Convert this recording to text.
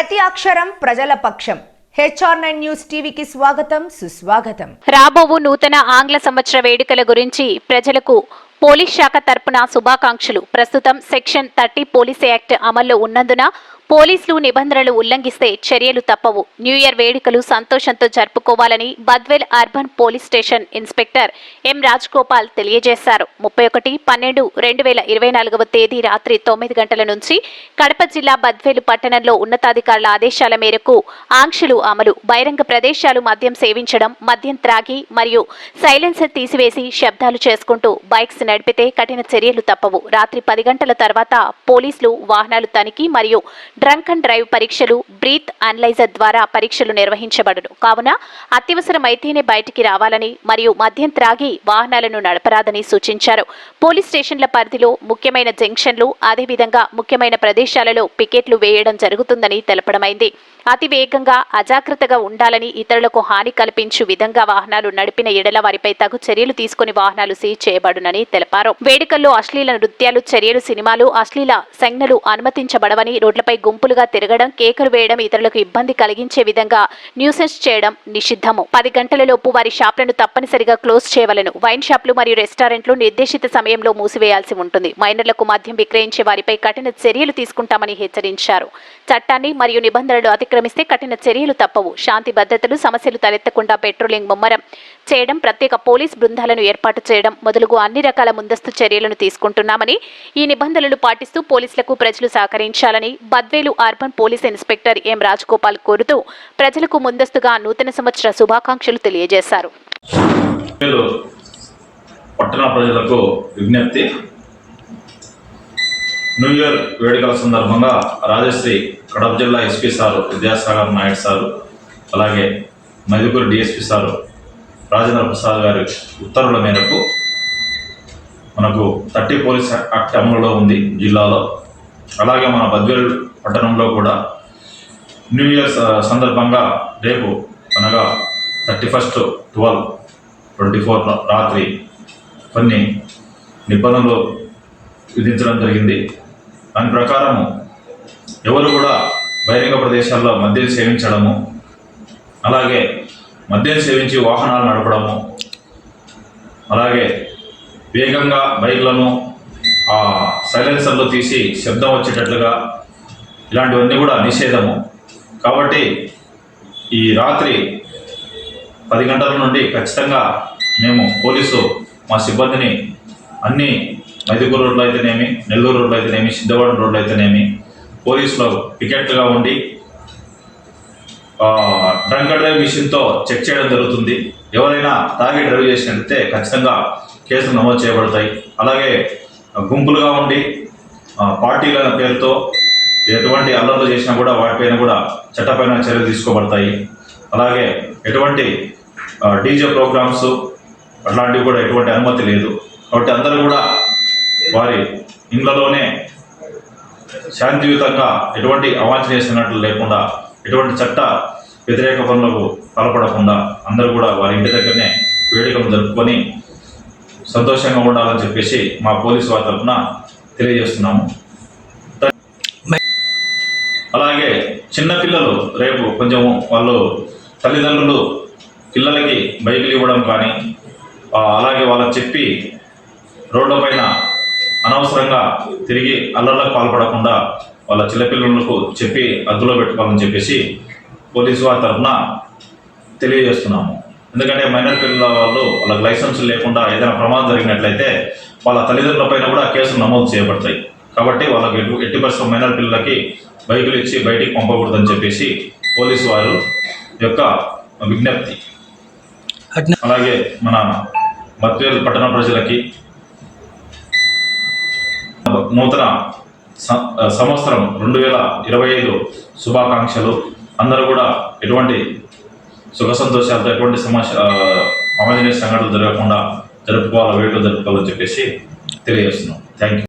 ప్రతి అక్షరం ప్రజల పక్షం. HR9 న్యూస్ టీవీకి స్వాగతం, సుస్వాగతం. రాబోవు నూతన ఆంగ్ల సంవత్సర వేడుకల గురించి ప్రజలకు పోలీస్ శాఖ తరపున శుభాకాంక్షలు. ప్రస్తుతం సెక్షన్ 30 పోలీస్ యాక్ట్ అమల్లో ఉన్నందున పోలీసులు నిబంధనలు ఉల్లంఘిస్తే చర్యలు తప్పవు. న్యూ ఇయర్ వేడుకలు సంతోషంతో జరుపుకోవాలని Badvel urban police station inspector M Rajagopal తెలియజేశారు. 31/12/2024 తేదీ రాత్రి 9 గంటల నుంచి కడప జిల్లా బద్వేలు పట్టణంలో ఉన్నతాధికారుల ఆదేశాల మేరకు ఆంక్షలు అమలు. బహిరంగ ప్రదేశాలు మద్యం సేవించడం, మద్యం త్రాగి మరియు సైలెన్సర్ తీసివేసి శబ్దాలు చేసుకుంటూ బైక్స్ నడిపితే కఠిన చర్యలు తప్పవు. రాత్రి 10 గంటల తర్వాత పోలీసులు వాహనాలు తనిఖీ మరియు డ్రంక్ అండ్ డ్రైవ్ పరీక్షలు, బ్రీత్ అనలైజర్ ద్వారా పరీక్షలు నిర్వహించబడును. కావున అత్యవసరమైతేనే బయటికి రావాలని మరియు మద్యం త్రాగి వాహనాలను నడపరాదని సూచించారు. పోలీస్ స్టేషన్ల పరిధిలో ముఖ్యమైన జంక్షన్లు, అదేవిధంగా ముఖ్యమైన ప్రదేశాలలో పికెట్లు వేయడం జరుగుతుందని తెలపడమైంది. అతి వేగంగా అజాగ్రత్తగా ఉండాలని, ఇతరులకు హాని కల్పించు విధంగా వాహనాలు నడిపిన ఎడల వారిపై తగు చర్యలు తీసుకుని వాహనాలు సీజ్ చేయబడునని తెలిపారు. వేడుకల్లో అశ్లీల నృత్యాలు, చర్యలు, సినిమాలు, అశ్లీల సంజ్ఞలు అనుమతించబడవని, రోడ్లపై గుంపులుగా తిరగడం, కేకలు వేయడం, ఇతరులకు ఇబ్బంది కలిగించే విధంగా న్యూసెన్స్ చేయడం నిషిద్ధము. 10 గంటలలోపు వారి షాపులను తప్పనిసరిగా క్లోజ్ చేయవలెను. వైన్ షాపులు మరియు రెస్టారెంట్లు నిర్దేశిత సమయంలో మూసివేయాల్సి ఉంటుంది. మైనర్లకు మద్యం విక్రయించే వారిపై కఠిన చర్యలు తీసుకుంటామని హెచ్చరించారు. చట్టాన్ని మరియు నిబంధనలు అతిక్రమిస్తే కఠిన చర్యలు తప్పవు. శాంతి భద్రతలు సమస్యలు తలెత్తకుండా పెట్రోలింగ్ ముమ్మరం చేయడం, ప్రత్యేక పోలీస్ బృందాలను ఏర్పాటు చేయడం మొదలుగు అన్ని రకాల ముందస్తు చర్యలను తీసుకుంటున్నామని, ఈ నిబంధనలు పాటిస్తూ పోలీసులకు ప్రజలు సహకరించాలని Badvel urban police inspector M Rajagopal కోరుతూ ప్రజలకు ముందస్తుగా నూతన సంవత్సర శుభాకాంక్షలు తెలియజేశారు. పట్టణ ప్రజలకు విజ్ఞప్తి. న్యూ ఇయర్ వేడుకల సందర్భంగా రాజశ్రీ కడప జిల్లా SP sir Vidyasagar Naidu sir, అలాగే మైదుకూరు డిఎస్పీ సారు రాజేంద్ర ప్రసాద్ గారి ఉత్తర్వుల మేరకు మనకు 30 పోలీస్ యాక్ట్ అమలులో ఉంది జిల్లాలో. అలాగే మన బద్వేల్ పట్టణంలో కూడా న్యూ ఇయర్ సందర్భంగా రేపు అనగా 31/12/24 రాత్రి కొన్ని నిబంధనలు విధించడం జరిగింది. దాని ప్రకారము ఎవరు కూడా బహిరంగ ప్రదేశాల్లో మద్యం సేవించడము, అలాగే మద్యం సేవించి వాహనాలు నడపడము, అలాగే వేగంగా బైక్లను సైలెన్సర్లు తీసి శబ్దం వచ్చేటట్లుగా ఇలాంటివన్నీ కూడా నిషేధము. కాబట్టి ఈ రాత్రి 10 గంటల నుండి ఖచ్చితంగా మేము పోలీసు మా సిబ్బందిని అన్ని మైదుకూరు రోడ్లు అయితేనేమి, నెల్లూరు రోడ్లు అయితేనేమి, సిద్ధవాడ రోడ్లు అయితేనేమి పోలీసులో పికెట్లుగా ఉండి డ్రంక్ అండ్ డ్రైవ్ మిషన్తో చెక్ చేయడం జరుగుతుంది. ఎవరైనా తాగి డ్రైవ్ చేసినట్లయితే ఖచ్చితంగా కేసులు నమోదు చేయబడతాయి. అలాగే గుంపులుగా ఉండి పార్టీల పేరుతో ఎటువంటి అల్లర్లు చేసినా కూడా వాటిపైన కూడా చట్టపైన చర్యలు తీసుకోబడతాయి. అలాగే ఎటువంటి డీజే ప్రోగ్రామ్స్ అట్లాంటివి కూడా ఎటువంటి అనుమతి లేదు. కాబట్టి అందరూ కూడా వారి ఇళ్లలోనే శాంతియుతంగా ఎటువంటి అవాంఛనీయ సంఘటనలు లేకుండా, ఎటువంటి చట్ట వ్యతిరేక పనులకు పాల్పడకుండా అందరూ కూడా వారి ఇంటి దగ్గరనే వేడుకలు జరుపుకొని సంతోషంగా ఉండాలని చెప్పేసి మా పోలీసు వారి తరఫున తెలియజేస్తున్నాము. అలాగే చిన్నపిల్లలు రేపు కొంచెం వాళ్ళు తల్లిదండ్రులు పిల్లలకి బైకులు ఇవ్వడం కానీ, అలాగే వాళ్ళకి చెప్పి రోడ్లపైన అనవసరంగా తిరిగి అల్లర్లకు పాల్పడకుండా వాళ్ళ చిన్నపిల్లలకు చెప్పి అదుపులో పెట్టుకోవాలని చెప్పేసి పోలీసు వారి తరఫున తెలియజేస్తున్నాము. ఎందుకంటే మైనర్ పిల్లల వాళ్ళు వాళ్ళకి లైసెన్స్ లేకుండా ఏదైనా ప్రమాదం జరిగినట్లయితే వాళ్ళ తల్లిదండ్రులపైన కూడా కేసులు నమోదు చేయబడతాయి. కాబట్టి వాళ్ళకి ఎట్టి పరిస్థితుల్లో మైనర్ పిల్లలకి బైకులు ఇచ్చి బయటికి పంపకూడదని చెప్పేసి పోలీసు వారు యొక్క విజ్ఞప్తి. అలాగే మన బద్వేల్ పట్టణ ప్రజలకి నూతన సంవత్సరం 2025 శుభాకాంక్షలు. అందరూ కూడా ఎటువంటి సుఖ సంతోషాలతో ఎటువంటి అవాంఛనీయ సంఘటనలు జరగకుండా వేడుకలు జరుపుకోవాలని చెప్పేసి తెలియజేస్తున్నాం. Thank you.